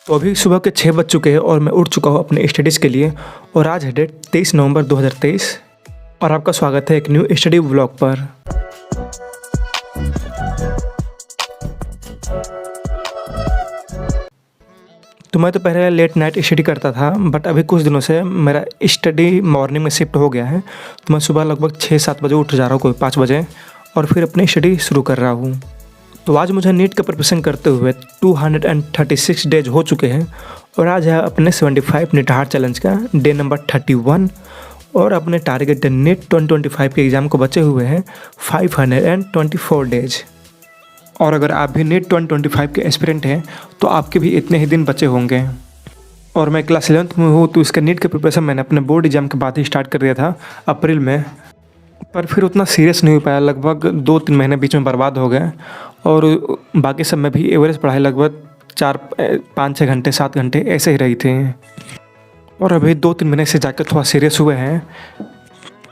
तो अभी सुबह के 6 बज चुके हैं और मैं उठ चुका हूँ अपने स्टडीज़ के लिए। और आज है डेट 23 नवंबर 2023 और आपका स्वागत है एक न्यू स्टडी व्लॉग पर। तो मैं तो पहले लेट नाइट स्टडी करता था, बट अभी कुछ दिनों से मेरा स्टडी मॉर्निंग में शिफ्ट हो गया है। तो मैं सुबह लगभग 6-7 बजे उठ जा रहा हूँ, कोई 5 बजे, और फिर अपनी स्टडी शुरू कर रहा हूँ। तो आज मुझे नीट का प्रिपरेशन करते हुए 236 डेज हो चुके हैं और आज है अपने 75 नीट हार्ड चैलेंज का डे नंबर 31 और अपने टारगेट नीट 2025 के एग्ज़ाम को बचे हुए हैं 524 डेज। और अगर आप भी नीट 2025 के एस्पिरेंट हैं तो आपके भी इतने ही दिन बचे होंगे। और मैं क्लास 11th में हूँ, तो इसका नीट का प्रिपरेशन मैंने अपने बोर्ड एग्ज़ाम के बाद ही स्टार्ट कर दिया था अप्रैल में, पर फिर उतना सीरियस नहीं हो पाया। लगभग 2-3 महीने बीच में बर्बाद हो गए और बाकी सब में भी एवरेज पढ़ाई लगभग 4-5-6 घंटे 7 घंटे ऐसे ही रही थी। और अभी 2-3 महीने से जाकर थोड़ा सीरियस हुए हैं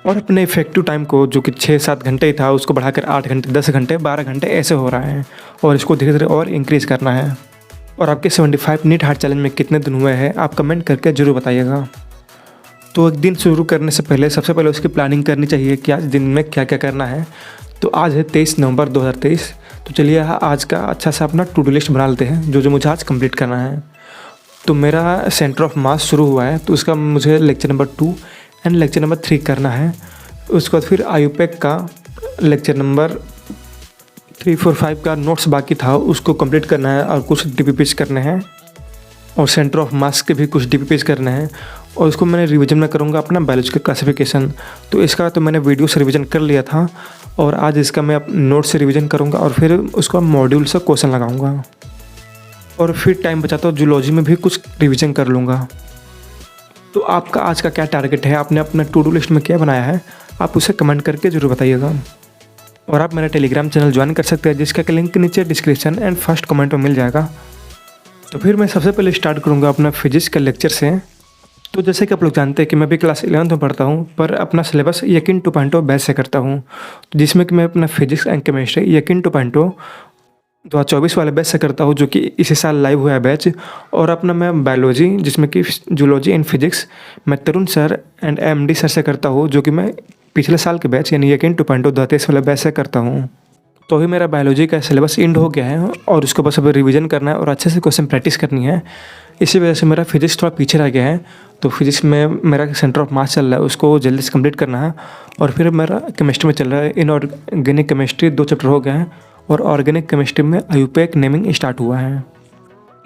और अपने इफेक्टिव टाइम को, जो कि 6-7 घंटे ही था, उसको बढ़ाकर 8 घंटे 10 घंटे 12 घंटे ऐसे हो रहा है और इसको धीरे धीरे और इंक्रीज़ करना है। और आपके 75 नीट हार्ड चैलेंज में कितने दिन हुए हैं आप कमेंट करके ज़रूर बताइएगा। तो एक दिन शुरू करने से पहले सबसे पहले उसकी प्लानिंग करनी चाहिए कि आज दिन में क्या क्या करना है। तो आज है 23 नवंबर 2023। तो चलिए आज का अच्छा सा अपना टू डू लिस्ट बना लेते हैं, जो मुझे आज कंप्लीट करना है। तो मेरा सेंटर ऑफ मास शुरू हुआ है, तो उसका मुझे lecture number 2 and lecture number 3 करना है। उसके बाद फिर आयुपेक का लेक्चर नंबर 3, 4, 5 का नोट्स बाकी था, उसको कंप्लीट करना है और कुछ डीपीपीज करने हैं। और सेंटर ऑफ मास के भी कुछ डीपीपीज करने हैं और उसको मैंने रिवीजन में करूँगा अपना बायोलॉजिकल क्लासिफिकेशन। तो इसका तो मैंने वीडियो से रिवीजन कर लिया था और आज इसका मैं नोट से रिवीजन करूँगा और फिर उसका मॉड्यूल से क्वेश्चन लगाऊंगा। और फिर टाइम बचाता हूँ जूलॉजी में भी कुछ रिवीजन कर लूँगा। तो आपका आज का क्या टारगेट है, आपने अपना टू डू लिस्ट में क्या बनाया है, आप उसे कमेंट करके ज़रूर बताइएगा। और आप मेरा टेलीग्राम चैनल ज्वाइन कर सकते हैं, जिसका लिंक नीचे डिस्क्रिप्शन एंड फर्स्ट कमेंट में मिल जाएगा। तो फिर मैं सबसे पहले स्टार्ट करूँगा अपना फिजिक्स का लेक्चर से। तो जैसे कि आप लोग जानते हैं कि मैं भी क्लास 11th में पढ़ता हूँ, पर अपना सिलेबस यकीन 2.0 बैच से करता हूँ, जिसमें कि मैं अपना फिजिक्स एंड केमिस्ट्री यकीन 2.0 2024 वाले बैच से करता हूँ, जो कि इसी साल लाइव हुआ है बैच। और अपना मैं बायोलॉजी, जिसमें कि जूलॉजी एंड फिजिक्स, मैं तरुण सर एंड एमडी सर से करता हूँ, जो कि मैं पिछले साल के बैच यानी यकीन 2.0 2023 वाले बैच से करता हूँ। तो ही मेरा बायोलॉजी का सिलेबस एंड हो गया है और उसको बस अब रिवीजन करना है और अच्छे से क्वेश्चन प्रैक्टिस करनी है। इसी वजह से मेरा फिजिक्स थोड़ा पीछे रह गया है। तो फिजिक्स में मेरा सेंटर ऑफ मास चल रहा है, उसको जल्दी से कंप्लीट करना है। और फिर मेरा केमिस्ट्री में चल रहा है इनऑर्गेनिक केमिस्ट्री, 2 चैप्टर हो गए हैं और ऑर्गेनिक केमिस्ट्री में आयुपेक नेमिंग स्टार्ट हुआ है।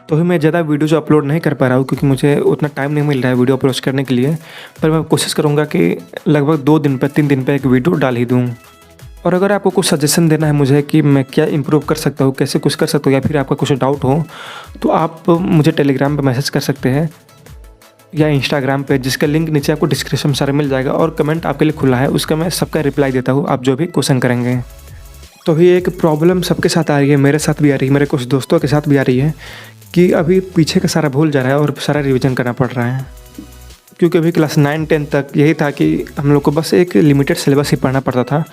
तो ही मैं ज़्यादा वीडियोज़ अपलोड नहीं कर पा रहा हूँ क्योंकि मुझे उतना टाइम नहीं मिल रहा है वीडियो अपलोड करने के लिए, पर मैं कोशिश करूँगा कि लगभग 2 दिन पर 3 दिन पर एक वीडियो डाल ही दूँ। और अगर आपको कुछ सजेशन देना है मुझे कि मैं क्या इंप्रूव कर सकता हूँ, कैसे कुछ कर सकता हूँ, या फिर आपका कुछ डाउट हो, तो आप मुझे टेलीग्राम पे मैसेज कर सकते हैं या इंस्टाग्राम पे, जिसका लिंक नीचे आपको डिस्क्रिप्शन में सारा मिल जाएगा। और कमेंट आपके लिए खुला है, उसका मैं सबका रिप्लाई देता हूँ, आप जो भी क्वेश्चन करेंगे। तो ये एक प्रॉब्लम सबके साथ आ रही है, मेरे साथ भी आ रही है, मेरे कुछ दोस्तों के साथ भी आ रही है कि अभी पीछे का सारा भूल जा रहा है और सारा रिविज़न करना पड़ रहा है। क्योंकि अभी क्लास 9-10 तक यही था कि हम लोग को बस एक लिमिटेड सिलेबस ही पढ़ना पड़ता था,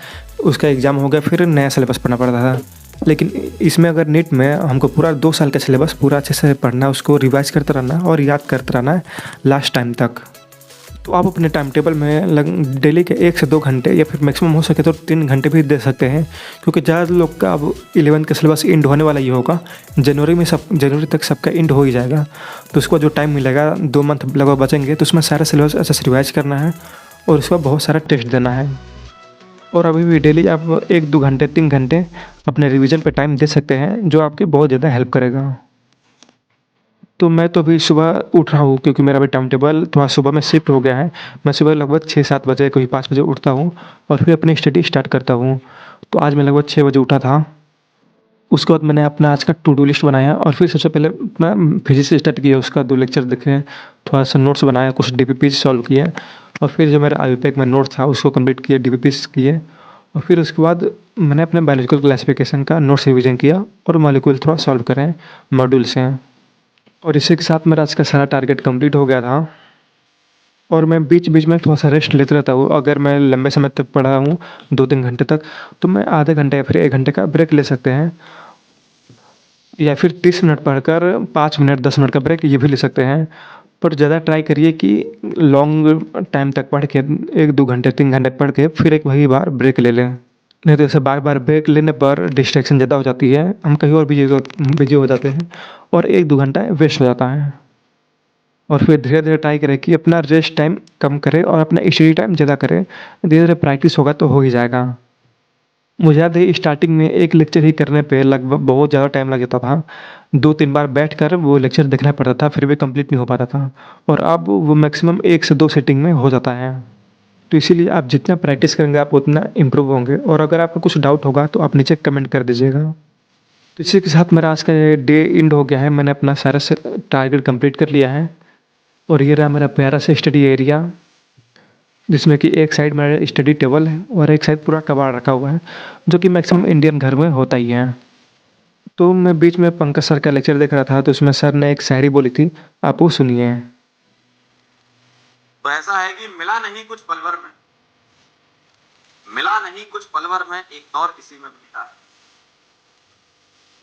उसका एग्ज़ाम हो गया फिर नया सिलेबस पढ़ना पड़ता था। लेकिन इसमें अगर नीट में हमको पूरा 2 साल का सिलेबस पूरा अच्छे से पढ़ना है, उसको रिवाइज करते रहना और याद करते रहना है लास्ट टाइम तक। तो आप अपने टाइम टेबल में डेली के 1 से 2 घंटे या फिर मैक्सिमम हो सके तो 3 घंटे भी दे सकते हैं, क्योंकि ज़्यादा लोग का अब 11th का सिलेबस एंड होने वाला ही होगा। जनवरी तक सबका एंड हो ही जाएगा। तो उसको जो टाइम मिलेगा 2 मंथ लगभग बचेंगे, तो उसमें सारा सिलेबस अच्छे से रिवाइज करना है और उसके बाद बहुत सारा टेस्ट देना है। और अभी भी डेली आप 1-2 घंटे 3 घंटे अपने रिवीजन पे टाइम दे सकते हैं, जो आपकी बहुत ज़्यादा हेल्प करेगा। तो मैं तो अभी सुबह उठ रहा हूँ क्योंकि मेरा भी टाइम टेबल थोड़ा सुबह में शिफ्ट हो गया है। मैं सुबह लगभग 6-7 बजे, कभी 5 बजे उठता हूँ और फिर अपनी स्टडी स्टार्ट करता हूँ। तो आज मैं लगभग 6 बजे उठा था। उसके बाद मैंने अपना आज का टू डू लिस्ट बनाया और फिर सबसे पहले अपना फिजिक्स स्टार्ट किया, उसका 2 लेक्चर देखे, थोड़ा सा नोट्स बनाया, कुछ डीपीपीज सॉल्व किए और फिर जो मेरा आयुपेक में नोट था उसको कंप्लीट किया, डीपीपीज किए। और फिर उसके बाद मैंने अपने बायोलॉजिकल क्लासिफिकेशन का नोट्स रिविजन किया और मॉलिक्यूल थोड़ा सॉल्व करें मॉड्यूल से। और इसी के साथ मेरा आज का सारा टारगेट कंप्लीट हो गया था। और मैं बीच बीच में थोड़ा सा रेस्ट लेते रहता हूँ। अगर मैं लंबे समय तक पढ़ा हूँ 2-3 घंटे तक, तो मैं आधे घंटे या फिर 1 घंटे का ब्रेक ले सकते हैं। या फिर 30 मिनट पढ़कर 5 मिनट 10 मिनट का ब्रेक ये भी ले सकते हैं। पर ज़्यादा ट्राई करिए कि लॉन्ग टाइम तक पढ़ के 1-2 घंटे 3 घंटे पढ़ के फिर एक वही बार ब्रेक ले लें। नहीं तो ऐसे बार-बार ब्रेक लेने पर डिस्ट्रैक्शन ज़्यादा हो जाती है, हम कहीं और बिज़ी हो जाते हैं और 1-2 घंटा वेस्ट हो जाता है। और फिर धीरे-धीरे ट्राई करें कि अपना रेस्ट टाइम कम करें और अपना स्टडी टाइम ज़्यादा करें। धीरे-धीरे प्रैक्टिस होगा तो हो ही जाएगा। मुझे याद है स्टार्टिंग में एक लेक्चर ही करने पे लगभग बहुत ज़्यादा टाइम लग जाता था। 2-3 बार बैठकर वो लेक्चर देखना पड़ता था, फिर भी कंप्लीट नहीं हो पाता था और अब वो मैक्सिमम 1 से 2 सिटिंग में हो जाता है। तो इसीलिए आप जितना प्रैक्टिस करेंगे आप उतना इम्प्रूव होंगे और अगर आपको कुछ डाउट होगा तो आप नीचे कमेंट कर दीजिएगा। तो इसी के साथ मेरा आज का ये डे एंड हो गया है। मैंने अपना सारा टारगेट कंप्लीट कर लिया है और ये रहा मेरा प्यारा सा स्टडी एरिया, जिसमें कि एक साइड मेरा स्टडी टेबल है और एक साइड पूरा कबाड़ रखा हुआ है, जो कि मैक्सिमम इंडियन घर में होता ही है। तो मैं बीच में पंकज सर का लेक्चर देख रहा था तो उसमें सर ने एक शायरी बोली थी, आप वो सुनिए। तो ऐसा है कि मिला नहीं कुछ पलवर में, मिला नहीं कुछ पलवर में एक दौर इसी में बीता है,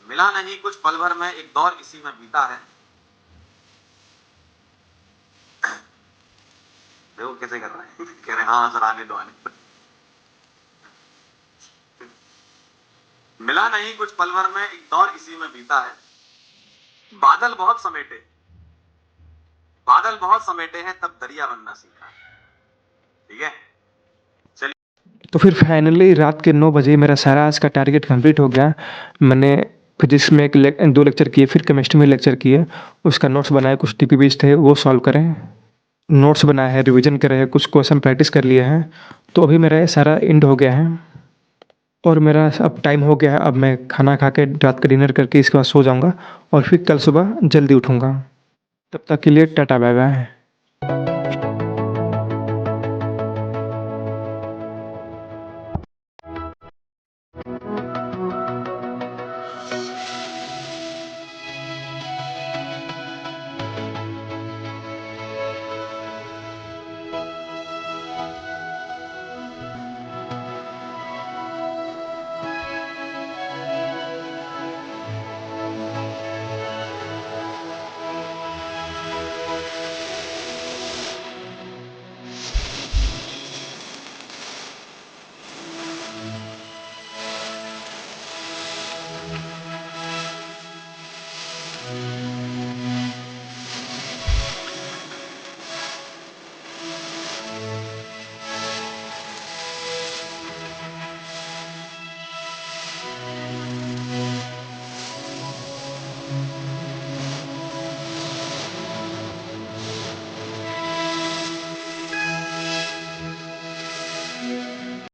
मिला नहीं कुछ पलवर में एक दौर इसी में बीता है। देखो कैसे कर रहे हैं, कह रहे हाँ सर आने दो आने दो। मिला नहीं कुछ पलवर में एक दौर इसी में बीता है, बादल बहुत समेटे, बादल बहुत समेटे हैं तब दरिया बनना सीखा है। ठीक है, तो फिर फाइनली रात के 9 बजे मेरा सारा आज का टारगेट कंप्लीट हो गया। मैंने फिजिक्स में 2 लेक्चर किए, फिर केमिस्ट्री में लेक्चर किए, उसका नोट्स बनाए, कुछ टीपीबीज थे वो सॉल्व करें, नोट्स बनाए हैं, रिवीजन करे हैं, कुछ क्वेश्चन प्रैक्टिस कर लिए हैं। तो अभी मेरा ये सारा एंड हो गया है और मेरा अब टाइम हो गया है। अब मैं खाना खा के रात का डिनर करके इसके बाद सो जाऊँगा और फिर कल सुबह जल्दी उठूँगा। तब तक के लिए टाटा बाय बाय।